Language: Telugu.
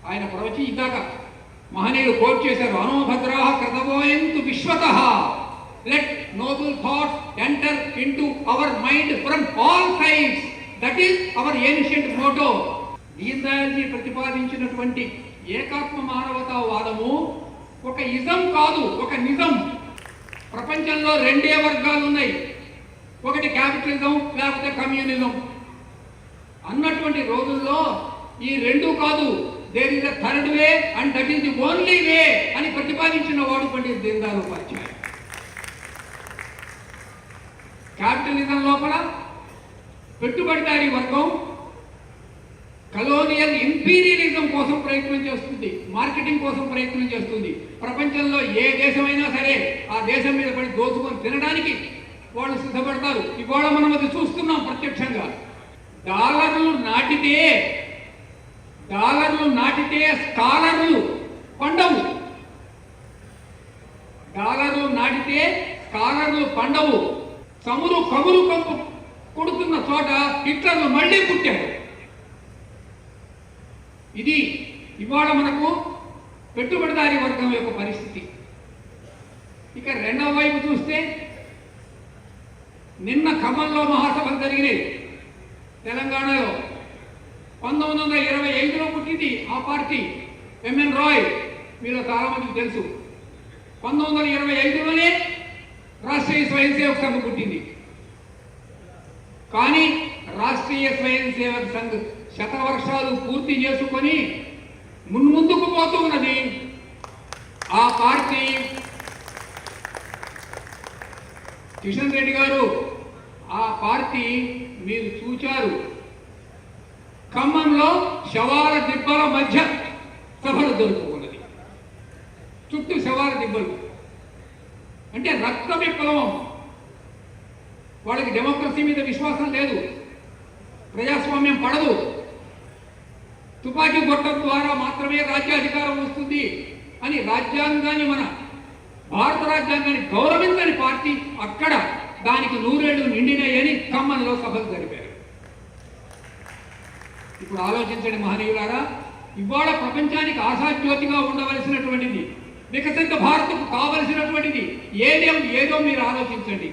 ఆయన ప్రవచి ఇందాక మహనీయులు కోట్ చేశారు, అనోభద్రాః కృతవోయంతు విశ్వతః, let noble thoughts enter into our mind from all sides, that is our ancient motto. Deen Dayal ji ప్రతిపాదించినటువంటి ఏకాత్మ మానవతావాదము ఒక ఇజం కాదు, ఒక నిజం. ప్రపంచంలో రెండే వర్గాలు ఉన్నాయి, ఒకటి క్యాపిటలిజం లేకపోతే కమ్యూనిజం. అన్నటువంటి రోజుల్లో ఈ రెండు కాదు, there is a third way and that is the only way అని ప్రతిపాదించిన వాడు పండిత్ దీన్ దయాళ్ ఉపాధ్యాయ. క్యాపిటలిజం లోపల పెట్టుబడిదారీ వర్గం కలోనియల్ ఇంపీరియలిజం కోసం ప్రయత్నం చేస్తుంది, మార్కెటింగ్ కోసం ప్రయత్నం చేస్తుంది. ప్రపంచంలో ఏ దేశమైనా సరే ఆ దేశం మీద పడి దోచుకొని తినడానికి వాళ్ళు సిద్ధపడతారు. ఇవాళ మనం అది చూస్తున్నాం ప్రత్యక్షంగా. డాలర్లు నాటితే స్కాలర్లు పండవు, డాలర్లు నాటితే స్కాలర్లు పండవు. చమురు కబురు కంపు కొడుతున్న చోట హిట్లర్లు మళ్ళీ పుట్టారు. ఇది ఇవాళ మనకు పెట్టుబడిదారీ వర్గం యొక్క పరిస్థితి. ఇక రెండవ వైపు చూస్తే నిన్న ఖమ్మంలో మహాసభలు జరిగినాయి తెలంగాణలో. 1925లో పుట్టింది ఆ పార్టీ, ఎంఎన్ రాయ్, మీలో చాలా మందికి తెలుసు. 1925లోనే రాష్ట్రీయ స్వయం సేవక్ సంఘ్ పుట్టింది. కానీ రాష్ట్రీయ స్వయం సేవక్ సంఘ్ శతవర్షాలు పూర్తి చేసుకొని ముందుకు పోతూ ఉన్నది. ఆ పార్టీ కిషన్ రెడ్డి గారు, ఆ పార్టీ మీరు చూచారు, ఖమ్మంలో శవాల దిబ్బల మధ్య సభలు జరుపుకున్నది. చుట్టూ శవాల దిబ్బలు అంటే రక్త విప్లవం. వాళ్ళకి డెమోక్రసీ మీద విశ్వాసం లేదు, ప్రజాస్వామ్యం పడదు, తుపాకీ గొట్టం ద్వారా మాత్రమే రాజ్యాధికారం వస్తుంది అని రాజ్యాంగాన్ని, మన భారత రాజ్యాంగాన్ని గౌరవించని పార్టీ అక్కడ దానికి 100 ఏళ్లు నిండినాయని ఖమ్మంలో సభలు జరిపారు. ఇప్పుడు ఆలోచించండి మహనీయులారా, ఇవాళ ప్రపంచానికి ఆశాజ్యోతిగా ఉండవలసినటువంటిది, వికసిత భారత్కు కావలసినటువంటిది ఏదో మీరు ఆలోచించండి.